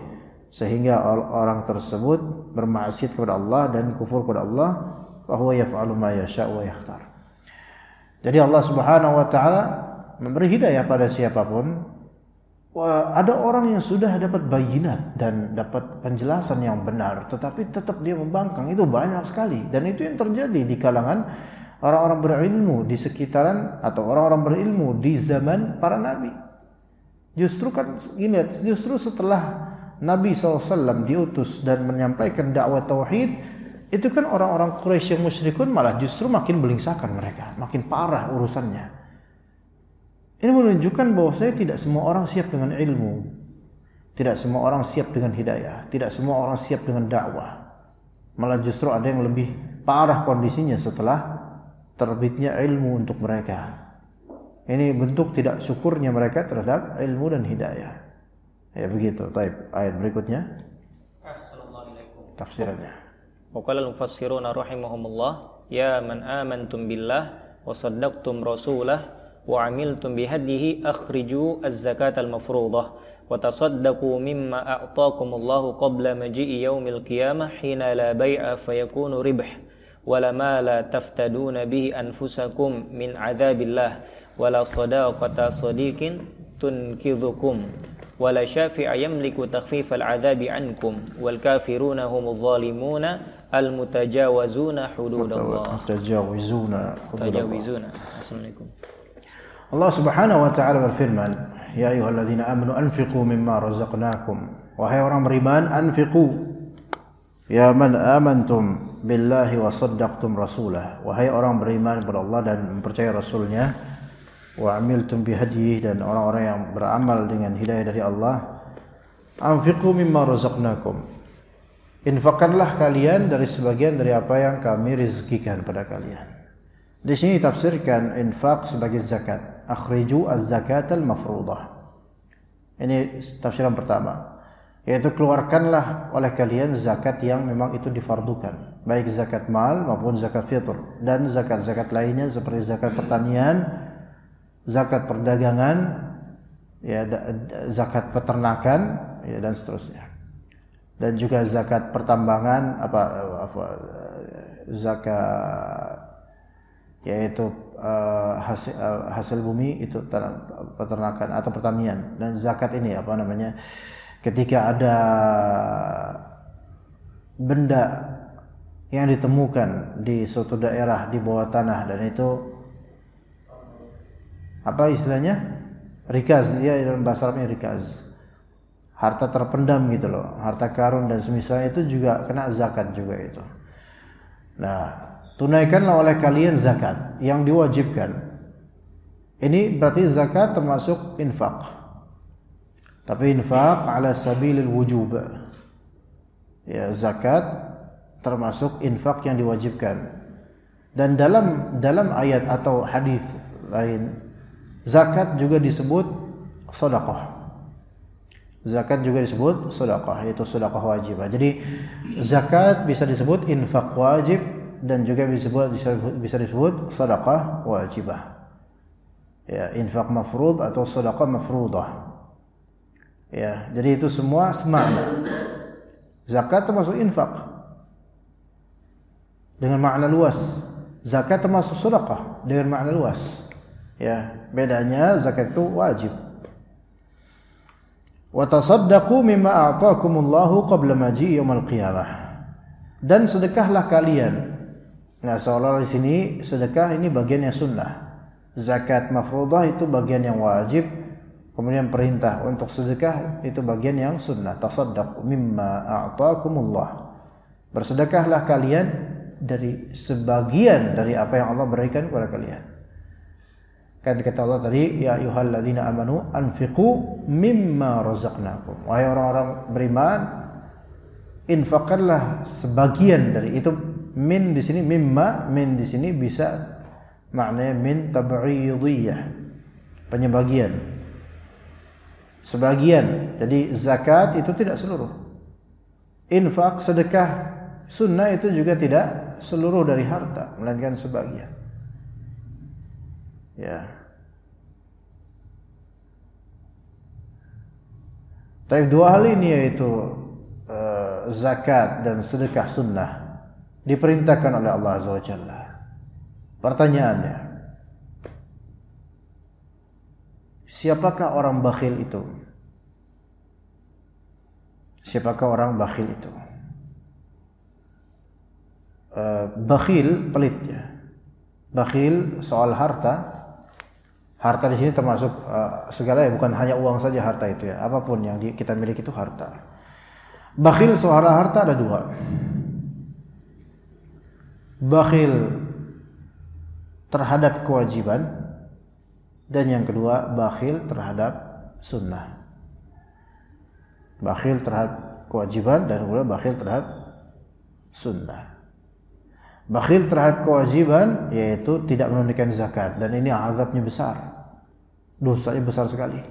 sehingga orang tersebut bermaksiat kepada Allah dan kufur kepada Allah, fa huwa yaf'alu ma yasha' wa yakhtar. Jadi Allah Subhanahu wa taala memberi hidayah pada siapapun. Ada orang yang sudah dapat bayinat dan dapat penjelasan yang benar, tetapi tetap dia membangkang. Itu banyak sekali, dan itu yang terjadi di kalangan orang-orang berilmu di sekitaran, atau orang-orang berilmu di zaman para nabi. Justru kan gini, justru setelah Nabi SAW diutus dan menyampaikan dakwah tauhid, itu kan orang-orang Quraisy yang musyrikun malah justru makin belingsakan mereka, makin parah urusannya. Ini menunjukkan bahwa tidak semua orang siap dengan ilmu, tidak semua orang siap dengan hidayah, tidak semua orang siap dengan dakwah. Malah justru ada yang lebih parah kondisinya setelah terbitnya ilmu untuk mereka. Ini bentuk tidak syukurnya mereka terhadap ilmu dan hidayah. Ya begitu. Taib. Ayat berikutnya. Assalamualaikum. Tafsirannya.
Wa qala al-mufassiruna rahimahumullah, ya man amantum billah wa saddaqtum rasulah wa amiltum bihadihi akhriju az-zakata al-mafruḍah wa tasaddaqu mimma a'taakumullahu qabla maji'i yaumil qiyamah hina la bai'a fayakunu ribh wa la ma la taftaduna bihi anfusakum min 'adzabillah wa la sadaqata sadiqin tunkidhukum wa la syafi'a yamliku takhfif al-'adzabi 'ankum wal kafiruna humudz zalimuna al-mutajawizuna hududallah. Assalamualaikum.
Allah Subhanahu wa taala berfirman, ya ayyuhalladzina amanu anfiqu mimma razaqnakum. Wahai orang beriman, anfiqu. Ya man amantum billahi wa saddaqtum rasulah. Wahai orang beriman kepada Allah dan mempercayai rasulnya, wa amiltum bihadihi, dan orang-orang yang beramal dengan hidayah dari Allah, anfiqu mimma razaqnakum. Infakkanlah kalian dari sebagian dari apa yang kami rezekikan pada kalian. Di sini tafsirkan infak sebagai zakat. Akhriju az-zakat al-mafruḍah. Ini tafsiran pertama, yaitu keluarkanlah oleh kalian zakat yang memang itu difardukan, baik zakat mal maupun zakat fitr, dan zakat-zakat lainnya seperti zakat pertanian, zakat perdagangan, ya, zakat peternakan, ya, dan seterusnya. Dan juga zakat pertambangan, zakat yaitu hasil bumi, itu peternakan atau pertanian. Dan zakat ini ketika ada benda yang ditemukan di suatu daerah di bawah tanah, dan itu apa istilahnya, rikaz, ya, dalam bahasa Arabnya rikaz, harta terpendam gitu loh, harta karun dan semisalnya, itu juga kena zakat juga itu. Nah, tunaikanlah oleh kalian zakat yang diwajibkan. Ini berarti zakat termasuk infak, tapi infak ala sabilil wujub. Ya, zakat termasuk infak yang diwajibkan. Dan dalam ayat atau hadis lain, zakat juga disebut sedekah. Zakat juga disebut sedekah, yaitu sedekah wajibah. Jadi zakat bisa disebut infak wajib dan juga bisa disebut sedekah wajibah. Ya, infak mafrud atau sedekah mafruḍah. Ya, jadi itu semua semakna. Zakat termasuk infak dengan makna luas. Zakat termasuk sedekah dengan makna luas. Ya, bedanya zakat itu wajib. Wa tasaddaqu mimma a'taakumullahu qabla maji'i yaumil qiyamah. Dan sedekahlah kalian. Nah, seolah di sini sedekah ini bagian yang sunnah. Zakat mafruḍah itu bagian yang wajib. Kemudian perintah untuk sedekah itu bagian yang sunnah. Tasaddaqu mimma a'taakumullah. Bersedekahlah kalian dari sebagian dari apa yang Allah berikan kepada kalian. Kan kata Allah tadi, ya ayyuhalladzina amanu anfiqu mimma razaqnakum. Wahai orang-orang beriman, infakkanlah sebagian dari itu. Min di sini mimma, min di sini bisa maknanya min tab'idiyah, penyebagian. Sebagian. Jadi zakat itu tidak seluruh. Infak, sedekah, sunnah itu juga tidak seluruh dari harta, melainkan sebagian. Ya. Tapi dua hal ini yaitu zakat dan sedekah sunnah diperintahkan oleh Allah Azza wa Jalla. Pertanyaannya, siapakah orang bakhil itu? Siapakah orang bakhil itu? Bakhil pelit ya. Bakhil soal harta. Harta di sini termasuk segala ya, bukan hanya uang saja harta itu ya. Apapun yang kita miliki itu harta. Bakhil soal harta ada dua. Bakhil terhadap kewajiban dan yang kedua bakhil terhadap sunnah. Bakhil terhadap kewajiban dan kedua bakhil terhadap sunnah. Bakhil terhadap kewajiban yaitu tidak menunaikan zakat, dan ini azabnya besar, dosanya besar sekali.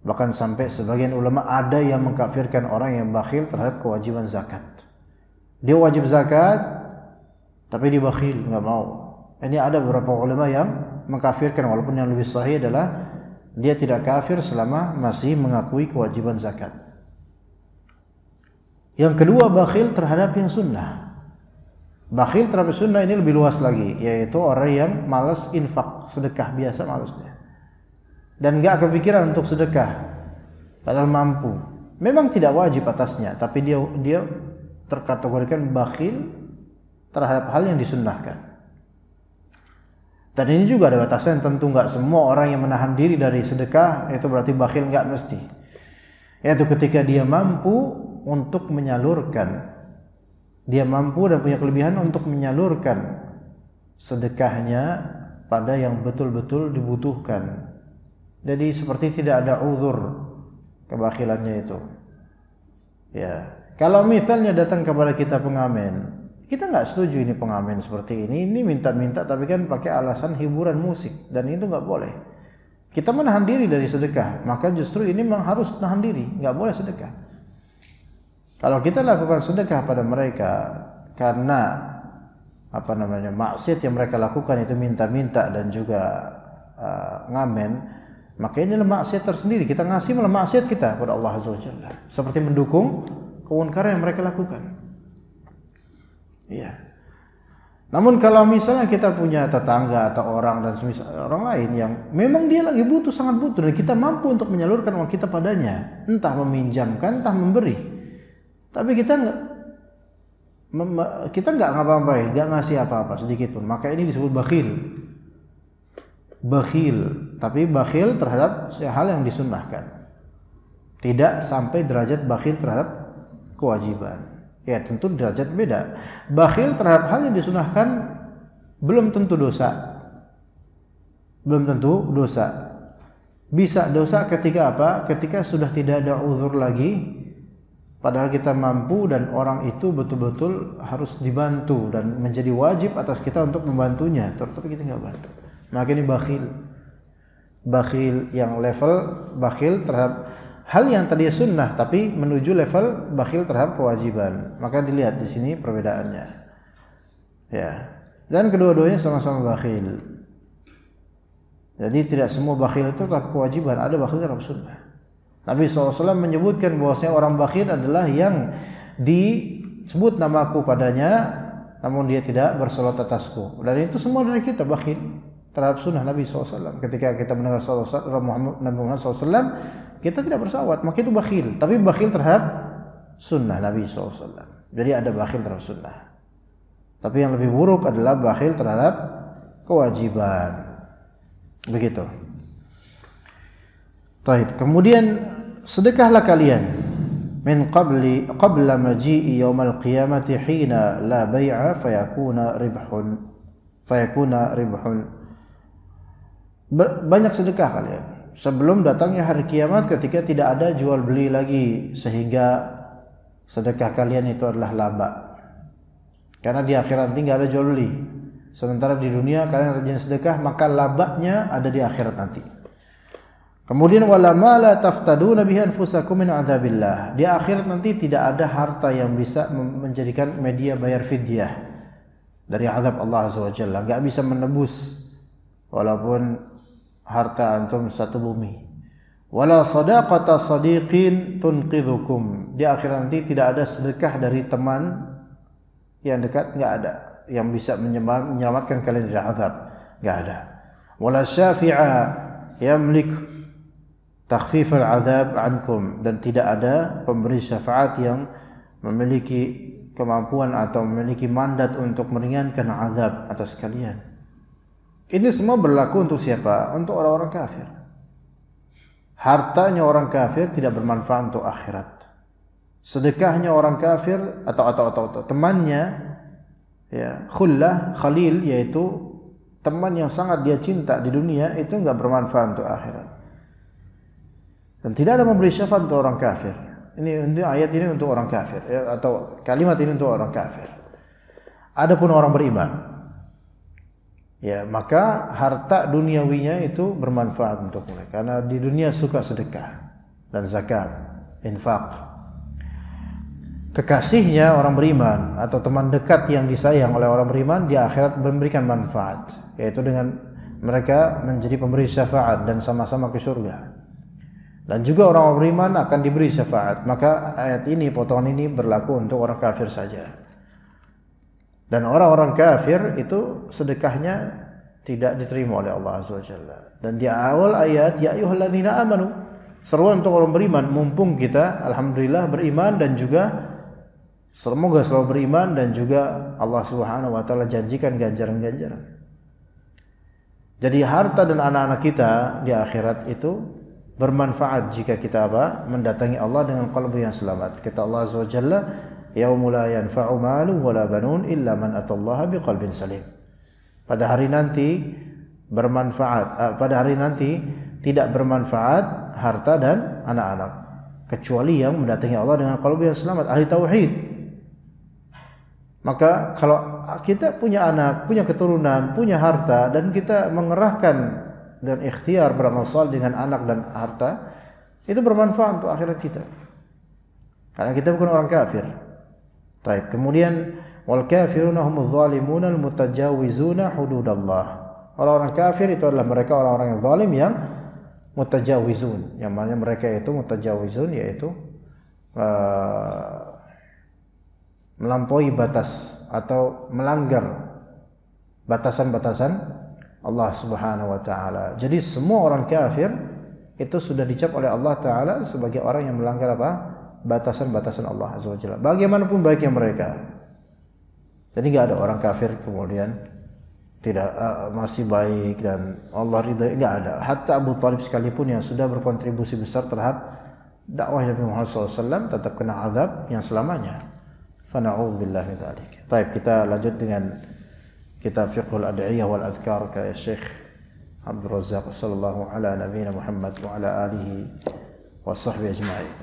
Bahkan sampai sebagian ulama ada yang mengkafirkan orang yang bakhil terhadap kewajiban zakat. Dia wajib zakat tapi dia bakhil, nggak mau. Ini ada beberapa ulama yang mengkafirkan, walaupun yang lebih sahih adalah dia tidak kafir selama masih mengakui kewajiban zakat. Yang kedua bakhil terhadap yang sunnah. Bakhil terhadap sunnah ini lebih luas lagi, yaitu orang yang malas infak, sedekah biasa malasnya, dan gak kepikiran untuk sedekah padahal mampu. Memang tidak wajib atasnya, tapi dia terkategorikan bakhil terhadap hal yang disunnahkan. Dan ini juga ada batasan, tentu gak semua orang yang menahan diri dari sedekah itu berarti bakhil, gak mesti. Yaitu ketika dia mampu untuk menyalurkan, dia mampu dan punya kelebihan untuk menyalurkan sedekahnya pada yang betul-betul dibutuhkan. Jadi seperti tidak ada uzur kebakhilannya itu. Ya, kalau misalnya datang kepada kita pengamen, kita nggak setuju ini pengamen seperti ini minta-minta tapi kan pakai alasan hiburan musik, dan itu nggak boleh. Kita menahan diri dari sedekah, maka justru ini memang harus nahan diri, nggak boleh sedekah. Kalau kita lakukan sedekah pada mereka karena maksiat yang mereka lakukan itu minta-minta dan juga ngamen, maka ini adalah maksiat tersendiri. Kita ngasih malah maksiat kita kepada Allah Azza wa Jalla, seperti mendukung kemungkaran yang mereka lakukan. Iya. Namun kalau misalnya kita punya tetangga atau orang dan semisal orang lain yang memang dia lagi butuh, sangat butuh, dan kita mampu untuk menyalurkan uang kita padanya, entah meminjamkan, entah memberi, tapi kita nggak ngapa-ngapain, nggak ngasih apa-apa sedikit pun, maka ini disebut bakhil. Bakhil, tapi bakhil terhadap hal yang disunnahkan, tidak sampai derajat bakhil terhadap kewajiban. Ya tentu derajat beda. Bakhil terhadap hal yang disunnahkan belum tentu dosa. Belum tentu dosa. Bisa dosa ketika apa? Ketika sudah tidak ada uzur lagi, padahal kita mampu dan orang itu betul-betul harus dibantu dan menjadi wajib atas kita untuk membantunya, tapi kita nggak bantu. Maka ini bakhil. bakhil yang level bakhil terhadap hal yang tadi sunnah tapi menuju level bakhil terhadap kewajiban. Maka dilihat di sini perbedaannya. Ya. Dan kedua-duanya sama-sama bakhil. Jadi tidak semua bakhil itu terhadap kewajiban, ada bakhil terhadap sunnah. Nabi SAW menyebutkan bahwasanya orang bakhil adalah yang disebut namaku padanya namun dia tidak bersolat atasku. Dan itu semua dari kita bakhil terhadap sunnah Nabi SAW. Ketika kita mendengar Nabi Muhammad SAW, kita tidak bersalawat, maka itu bakhil. Tapi bakhil terhadap sunnah Nabi SAW. Jadi ada bakhil terhadap sunnah. Tapi yang lebih buruk adalah bakhil terhadap kewajiban. Begitu. Taib. Kemudian sedekahlah kalian min qabla maji'i yaumal qiyamati hina la bai'a fayakuna ribhun. Banyak sedekah kalian sebelum datangnya hari kiamat ketika tidak ada jual beli lagi, sehingga sedekah kalian itu adalah laba. Karena di akhirat nanti enggak ada jual beli. Sementara di dunia kalian rajin sedekah, maka labanya ada di akhirat nanti. Kemudian wala ma la taftaduna bihi anfusakum min adzabillah. Di akhirat nanti tidak ada harta yang bisa menjadikan media bayar fidyah dari azab Allah Azza wa Jalla. Enggak bisa menebus walaupun harta antum satu bumi. Wala sadaqata sadiqin tunqidhukum. Di akhirat nanti tidak ada sedekah dari teman yang dekat, enggak ada yang bisa menyelamatkan kalian dari azab, enggak ada. Wala syafi'a yamlik takhfif al-azab ankum, dan tidak ada pemberi syafaat yang memiliki kemampuan atau memiliki mandat untuk meringankan azab atas kalian. Ini semua berlaku untuk siapa? Untuk orang-orang kafir. Hartanya orang kafir tidak bermanfaat untuk akhirat. Sedekahnya orang kafir atau temannya, ya, khullah, khalil, yaitu teman yang sangat dia cinta di dunia, itu enggak bermanfaat untuk akhirat. Dan tidak ada memberi syafaat untuk orang kafir. Ini ayat ini untuk orang kafir, ya, atau kalimat ini untuk orang kafir. Adapun orang beriman, ya, maka harta duniawinya itu bermanfaat untuk mereka karena di dunia suka sedekah dan zakat, infak. Kekasihnya orang beriman atau teman dekat yang disayang oleh orang beriman di akhirat memberikan manfaat, yaitu dengan mereka menjadi pemberi syafaat dan sama-sama ke surga. Dan juga orang beriman akan diberi syafaat. Maka ayat ini, potongan ini berlaku untuk orang kafir saja. Dan orang-orang kafir itu sedekahnya tidak diterima oleh Allah Azza wa Jalla. Dan di awal ayat, ya ayyuhalladzina amanu, seruan untuk orang beriman, mumpung kita alhamdulillah beriman dan juga semoga selalu beriman, dan juga Allah Subhanahu wa taala janjikan ganjaran-ganjaran. Jadi harta dan anak-anak kita di akhirat itu bermanfaat jika kita mendatangi Allah dengan qalbu yang selamat. Kata Allah Azza wa Jalla, yaumul la yanfa'u malun wala banun illa man atallaha biqalbin salim. Pada hari nanti tidak bermanfaat harta dan anak-anak kecuali yang mendatangi Allah dengan qalbu yang selamat, ahli tauhid. Maka kalau kita punya anak, punya keturunan, punya harta, dan kita mengerahkan dan ikhtiar beramal saleh dengan anak dan harta, itu bermanfaat untuk akhirat kita. Karena kita bukan orang kafir. Baik, kemudian wal kafiruna humuz zalimuna al mutajawizuna hududallah. Orang-orang kafir itu adalah mereka orang-orang yang zalim yang mutajawizun. Yang mana mereka itu mutajawizun, yaitu melampaui batas atau melanggar batasan-batasan Allah Subhanahu wa taala. Jadi semua orang kafir itu sudah dicap oleh Allah taala sebagai orang yang melanggar batasan-batasan Allah Azza wa Jalla. Bagaimanapun baiknya mereka. Jadi enggak ada orang kafir kemudian tidak masih baik dan Allah ridha, enggak ada. Hatta Abu Thalib sekalipun yang sudah berkontribusi besar terhadap dakwah Nabi Muhammad SAW tetap kena azab yang selamanya. Fa na'udzubillahi min dzalik. Baik, kita lanjut dengan kitab Fiqhul Ad'iyah wal Adhkar karya Syekh Abdul Razzaq sallallahu ala nabiyina Muhammad wa ala alihi wa sahbihi ajma'in.